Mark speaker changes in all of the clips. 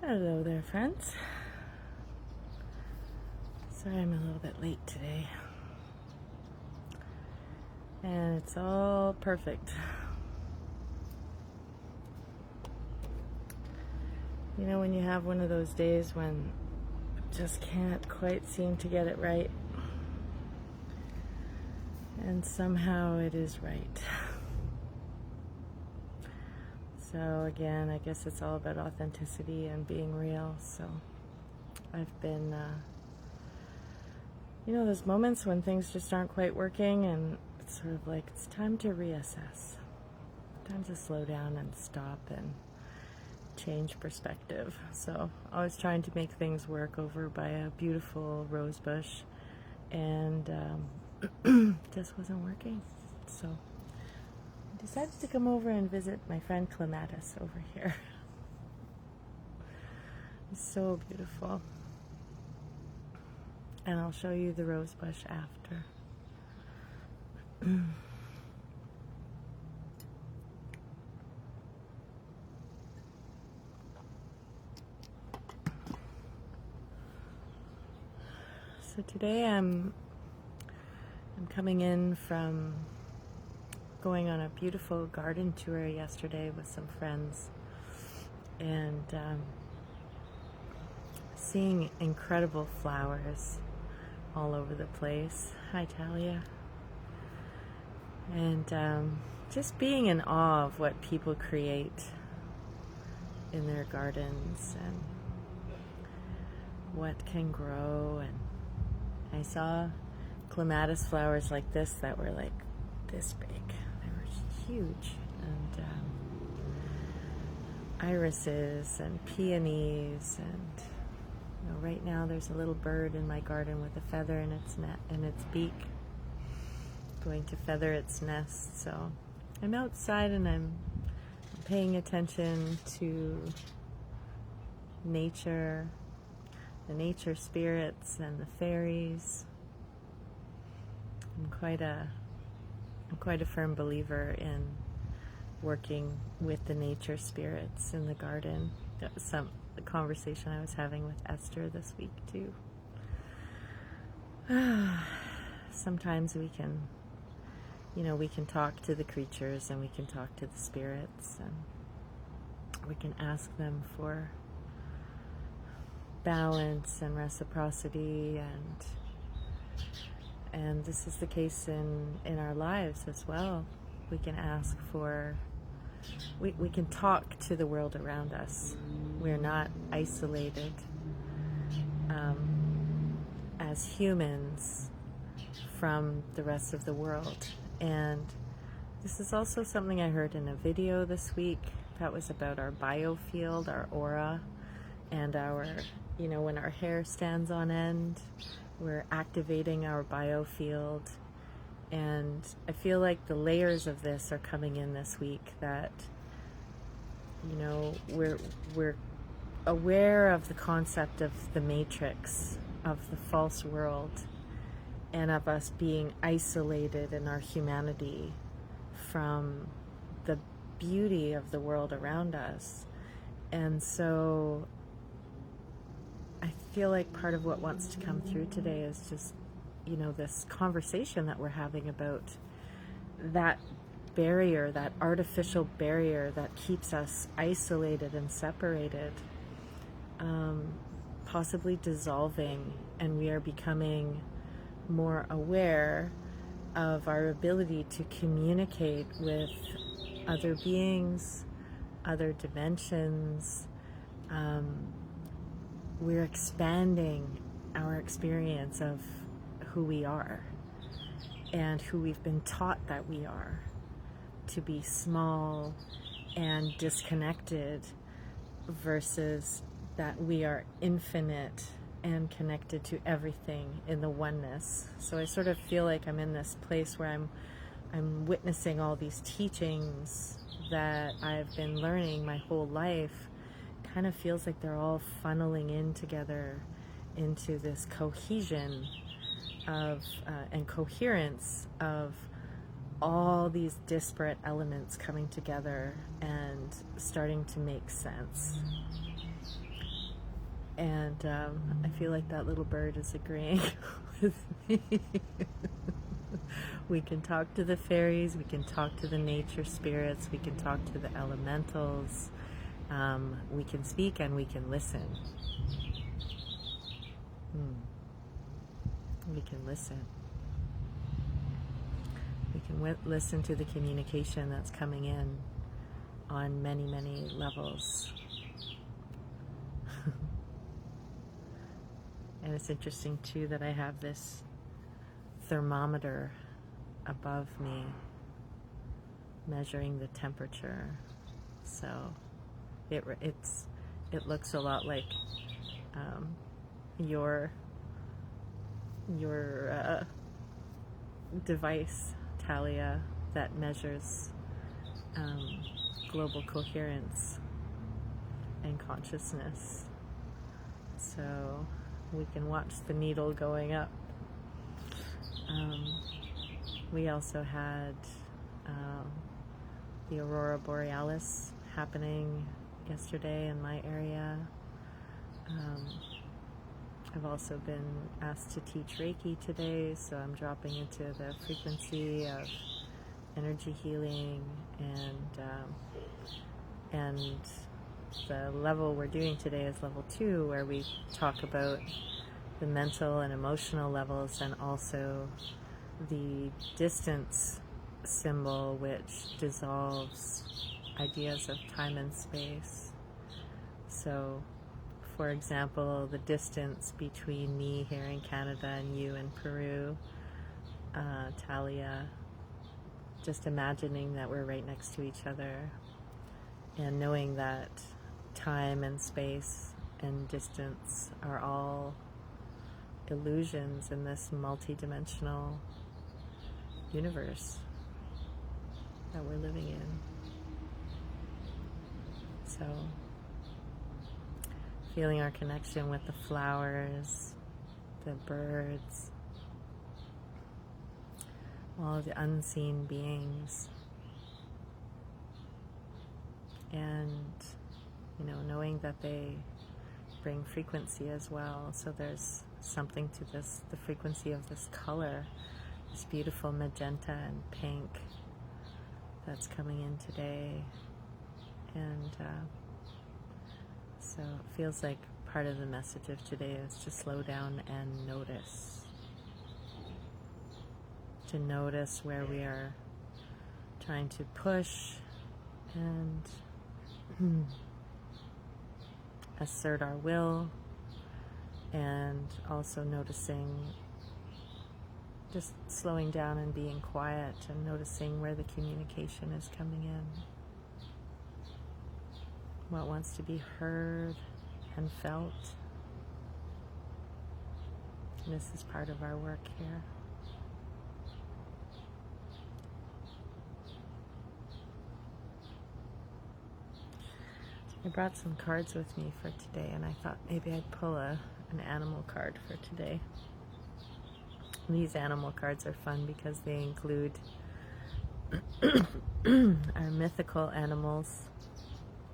Speaker 1: Hello there, friends. Sorry I'm a little bit late today. And it's all perfect. You know, when you have one of those days when you just can't quite seem to get it right, and somehow it is right. So again, I guess it's all about authenticity and being real. So I've been, those moments when things just aren't quite working, and it's sort of like it's time to reassess. Time to slow down and stop and change perspective. So I was trying to make things work over by a beautiful rose bush, and just wasn't working. So I decided to come over and visit my friend Clematis over here. It's so beautiful. And I'll show you the rose bush after. So today I'm coming in from going on a beautiful garden tour yesterday with some friends, and seeing incredible flowers all over the place. Hi, Talia. And just being in awe of what people create in their gardens and what can grow. And I saw clematis flowers like this that were like this big. They were huge. And irises and peonies, and right now there's a little bird in my garden with a feather in its beak, going to feather its nest. So I'm outside and I'm paying attention to nature, the nature spirits and the fairies. I'm quite a firm believer in working with the nature spirits in the garden. That was the conversation I was having with Esther this week too. Sometimes we can talk to the creatures, and we can talk to the spirits, and we can ask them for balance and reciprocity, and this is the case in our lives as well. We can ask for, we can talk to the world around us. We're not isolated as humans from the rest of the world. And this is also something I heard in a video this week that was about our biofield, our aura, and our, when our hair stands on end, we're activating our biofield. And I feel like the layers of this are coming in this week, that we're aware of the concept of the matrix, of the false world, and of us being isolated in our humanity from the beauty of the world around us. And so I feel like part of what wants to come through today is just, this conversation that we're having about that barrier, that artificial barrier that keeps us isolated and separated, possibly dissolving, and we are becoming more aware of our ability to communicate with other beings, other dimensions. We're expanding our experience of who we are and who we've been taught that we are, to be small and disconnected, versus that we are infinite and connected to everything in the oneness. So I sort of feel like I'm in this place where I'm witnessing all these teachings that I've been learning my whole life. Kind of feels like they're all funneling in together into this cohesion of and coherence of all these disparate elements coming together and starting to make sense. And I feel like that little bird is agreeing with me. We can talk to the fairies, we can talk to the nature spirits, we can talk to the elementals, we can speak and we can listen. We can listen. We can listen to the communication that's coming in on many, many levels. And it's interesting too that I have this thermometer above me measuring the temperature, so it looks a lot like your device, Talia, that measures global coherence and consciousness. So we can watch the needle going up. We also had the Aurora Borealis happening yesterday in my area. I've also been asked to teach Reiki today, so I'm dropping into the frequency of energy healing, and the level we're doing today is level 2, where we talk about the mental and emotional levels, and also the distance symbol, which dissolves ideas of time and space. So, for example, the distance between me here in Canada and you in Peru, Talia, just imagining that we're right next to each other, and knowing that time and space and distance are all illusions in this multi-dimensional universe that we're living in. So, feeling our connection with the flowers, the birds, all the unseen beings, and knowing that they bring frequency as well. So there's something to this, the frequency of this color, this beautiful magenta and pink that's coming in today. And so it feels like part of the message of today is to slow down and notice. To notice where we are trying to push and assert our will, and also noticing, just slowing down and being quiet and noticing where the communication is coming in, what wants to be heard and felt. And this is part of our work here. I brought some cards with me for today, and I thought maybe I'd pull an animal card for today. These animal cards are fun because they include our mythical animals.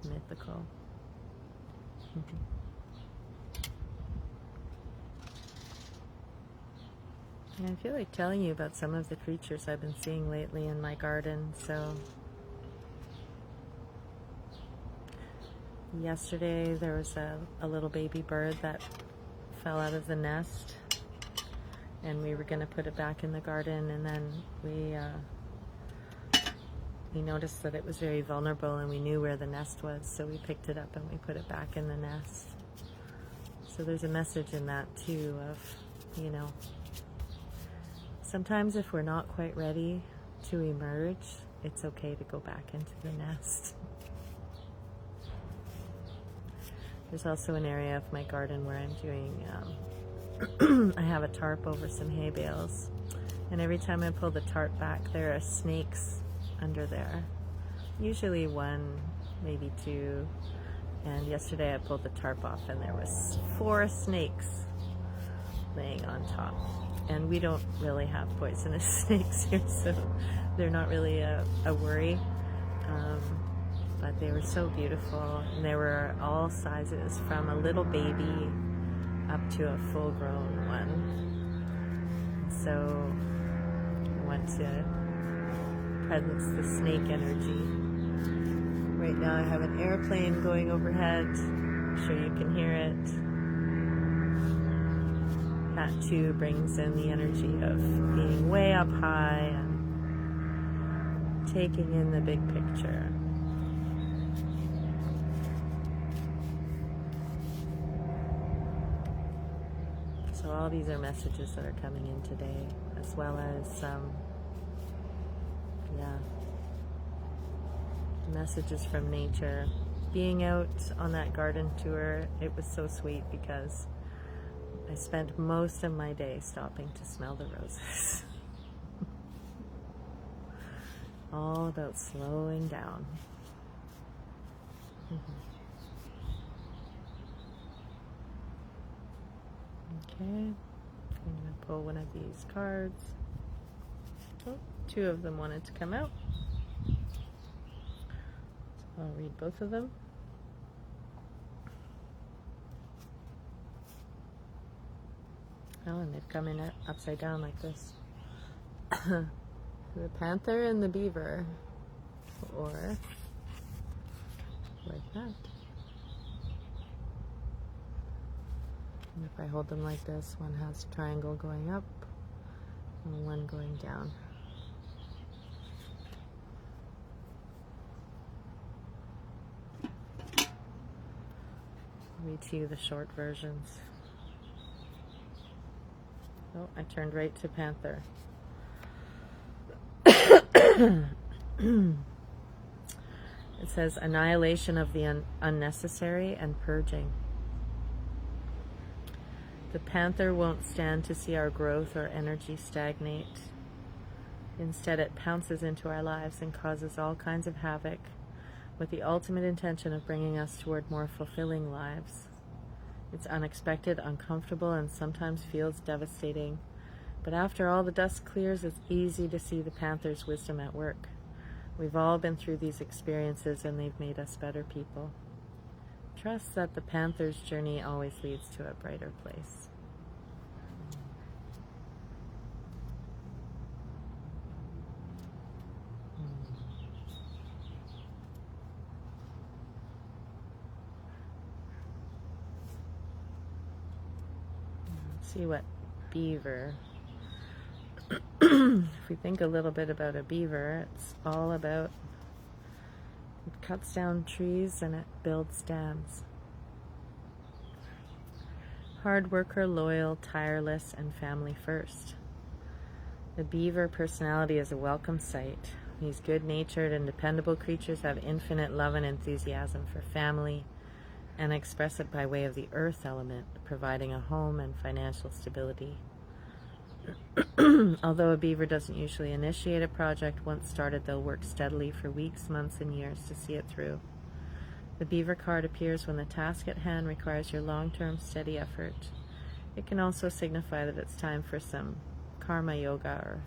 Speaker 1: Mythical. And I feel like telling you about some of the creatures I've been seeing lately in my garden. So yesterday there was a little baby bird that fell out of the nest, and we were going to put it back in the garden, and then we noticed that it was very vulnerable, and we knew where the nest was, so we picked it up and we put it back in the nest. So there's a message in that too of, sometimes if we're not quite ready to emerge, it's okay to go back into the nest. There's also an area of my garden where I'm doing, I have a tarp over some hay bales, and every time I pull the tarp back, there are snakes under there. Usually one, maybe two, and yesterday I pulled the tarp off and there was 4 snakes laying on top. And we don't really have poisonous snakes here, so they're not really a worry. but they were so beautiful, and they were all sizes, from a little baby up to a full-grown one. So I went to presence the snake energy. Right now I have an airplane going overhead. I'm sure you can hear it. That too brings in the energy of being way up high and taking in the big picture. So all these are messages that are coming in today, as well as messages from nature. Being out on that garden tour, it was so sweet because I spent most of my day stopping to smell the roses. All about slowing down. Okay, I'm going to pull one of these cards. Oh, two of them wanted to come out. So I'll read both of them. Oh, and they've come in upside down like this. The panther and the beaver. Or like that. And if I hold them like this, one has a triangle going up and one going down. I'll read to you the short versions. Oh, I turned right to panther. It says annihilation of the unnecessary and purging. The panther won't stand to see our growth or energy stagnate. Instead, it pounces into our lives and causes all kinds of havoc, with the ultimate intention of bringing us toward more fulfilling lives. It's unexpected, uncomfortable, and sometimes feels devastating. But after all the dust clears, it's easy to see the panther's wisdom at work. We've all been through these experiences, and they've made us better people. Trust that the panther's journey always leads to a brighter place. Let's see what beaver. If we think a little bit about a beaver, it's all about, it cuts down trees and it builds dams. Hard worker, loyal, tireless, and family first. The beaver personality is a welcome sight. These good-natured and dependable creatures have infinite love and enthusiasm for family and express it by way of the earth element, providing a home and financial stability. Although a beaver doesn't usually initiate a project, once started, they'll work steadily for weeks, months, and years to see it through. The beaver card appears when the task at hand requires your long-term steady effort. It can also signify that it's time for some karma yoga or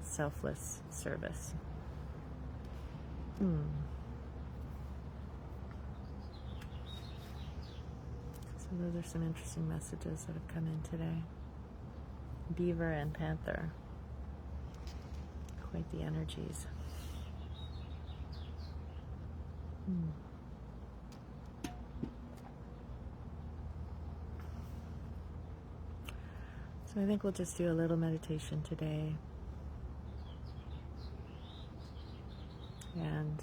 Speaker 1: selfless service. So those are some interesting messages that have come in today. Beaver and panther. Quite the energies. So I think we'll just do a little meditation today. And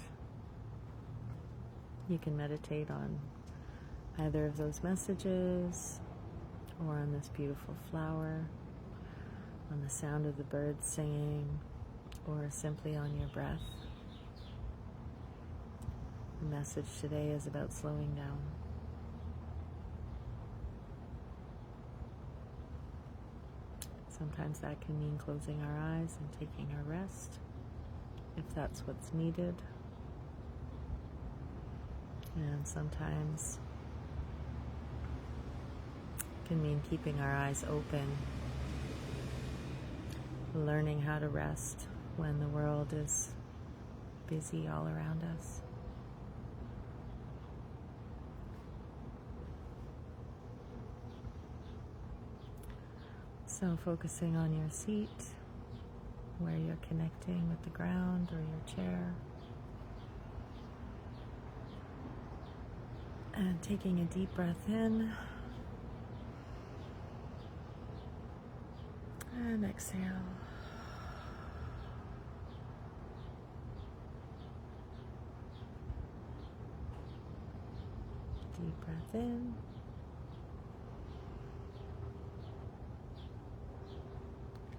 Speaker 1: you can meditate on either of those messages, or on this beautiful flower, on the sound of the birds singing, or simply on your breath. The message today is about slowing down. Sometimes that can mean closing our eyes and taking a rest, if that's what's needed. And sometimes it can mean keeping our eyes open, learning how to rest when the world is busy all around us. So focusing on your seat, where you're connecting with the ground or your chair. And taking a deep breath in. And exhale. Deep breath in.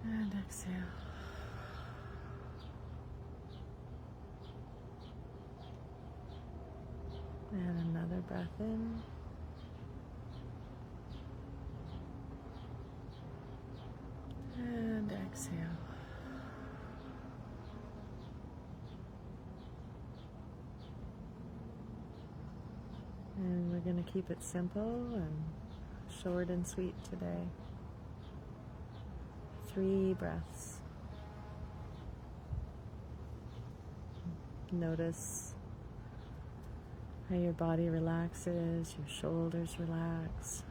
Speaker 1: And exhale. And another breath in. And exhale. And we're going to keep it simple and short and sweet today. 3 breaths. Notice how your body relaxes, your shoulders relax.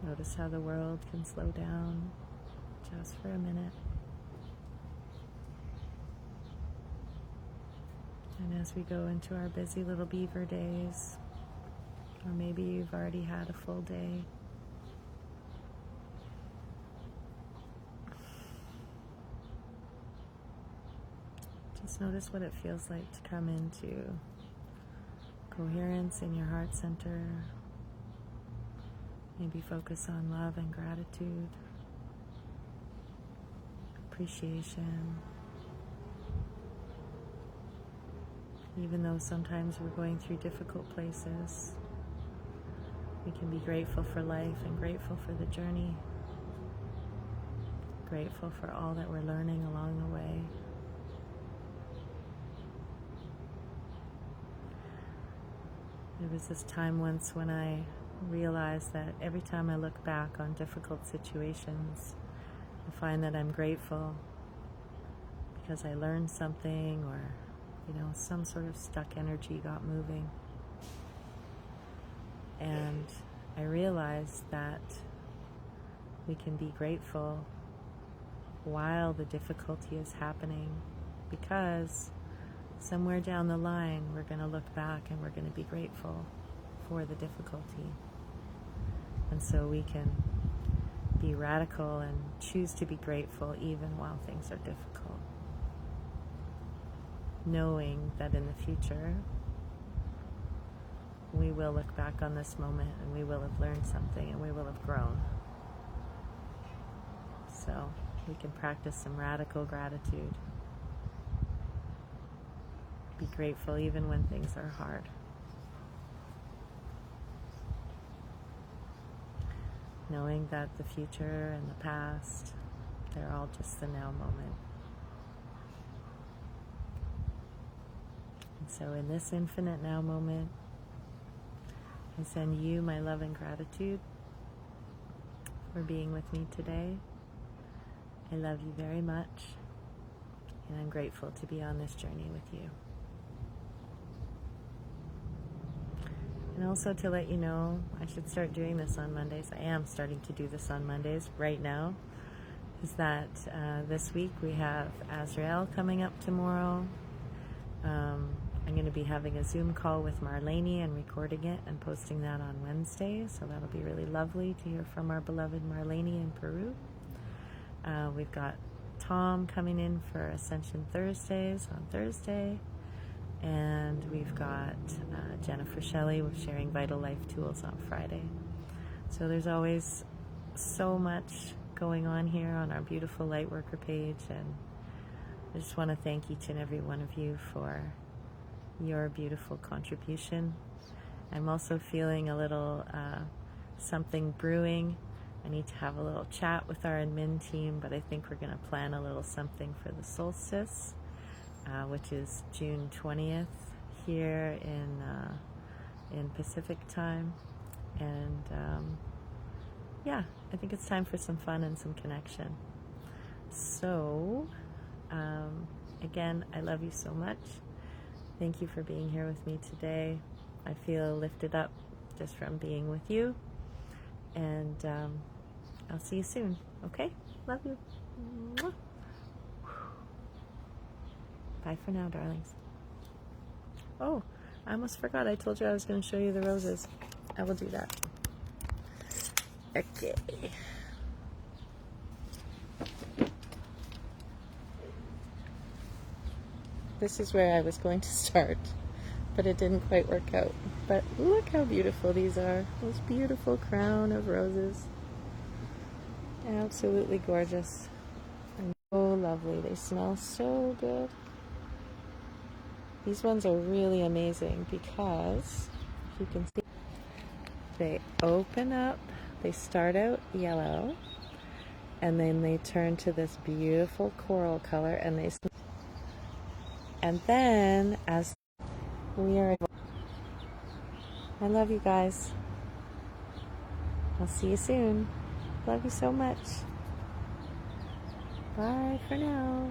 Speaker 1: Notice how the world can slow down just for a minute. And as we go into our busy little beaver days, or maybe you've already had a full day, just notice what it feels like to come into coherence in your heart center. Maybe focus on love and gratitude, appreciation. Even though sometimes we're going through difficult places, we can be grateful for life and grateful for the journey, grateful for all that we're learning along the way. There was this time once when I realized that every time I look back on difficult situations, I find that I'm grateful because I learned something, or some sort of stuck energy got moving. And I realized that we can be grateful while the difficulty is happening, because somewhere down the line we're going to look back and we're going to be grateful for the difficulty. And so we can be radical and choose to be grateful even while things are difficult, knowing that in the future we will look back on this moment and we will have learned something and we will have grown. So we can practice some radical gratitude. Be grateful even when things are hard. Knowing that the future and the past, they're all just the now moment. And so in this infinite now moment, I send you my love and gratitude for being with me today. I love you very much, and I'm grateful to be on this journey with you. And also to let you know, I should start doing this on Mondays. I am starting to do this on Mondays right now. Is that this week we have Azrael coming up tomorrow. I'm going to be having a Zoom call with Marlene and recording it and posting that on Wednesday. So that'll be really lovely to hear from our beloved Marlene in Peru. We've got Tom coming in for Ascension Thursdays on Thursday. And we've got Jennifer Shelley with Sharing Vital Life Tools on Friday. So there's always so much going on here on our beautiful Lightworker page, and I just want to thank each and every one of you for your beautiful contribution. I'm also feeling a little something brewing. I need to have a little chat with our admin team, but I think we're going to plan a little something for the solstice, which is June 20th here in Pacific time. And yeah, I think it's time for some fun and some connection. So again, I love you so much. Thank you for being here with me today. I feel lifted up just from being with you. And I'll see you soon. Okay? Love you. Mwah. Bye for now, darlings. Oh, I almost forgot. I told you I was going to show you the roses. I will do that. Okay. This is where I was going to start, but it didn't quite work out. But look how beautiful these are. This beautiful crown of roses. Absolutely gorgeous. And so lovely. They smell so good. These ones are really amazing because, if you can see, they open up. They start out yellow, and then they turn to this beautiful coral color, and they... And then, as we are... I love you guys. I'll see you soon. Love you so much. Bye for now.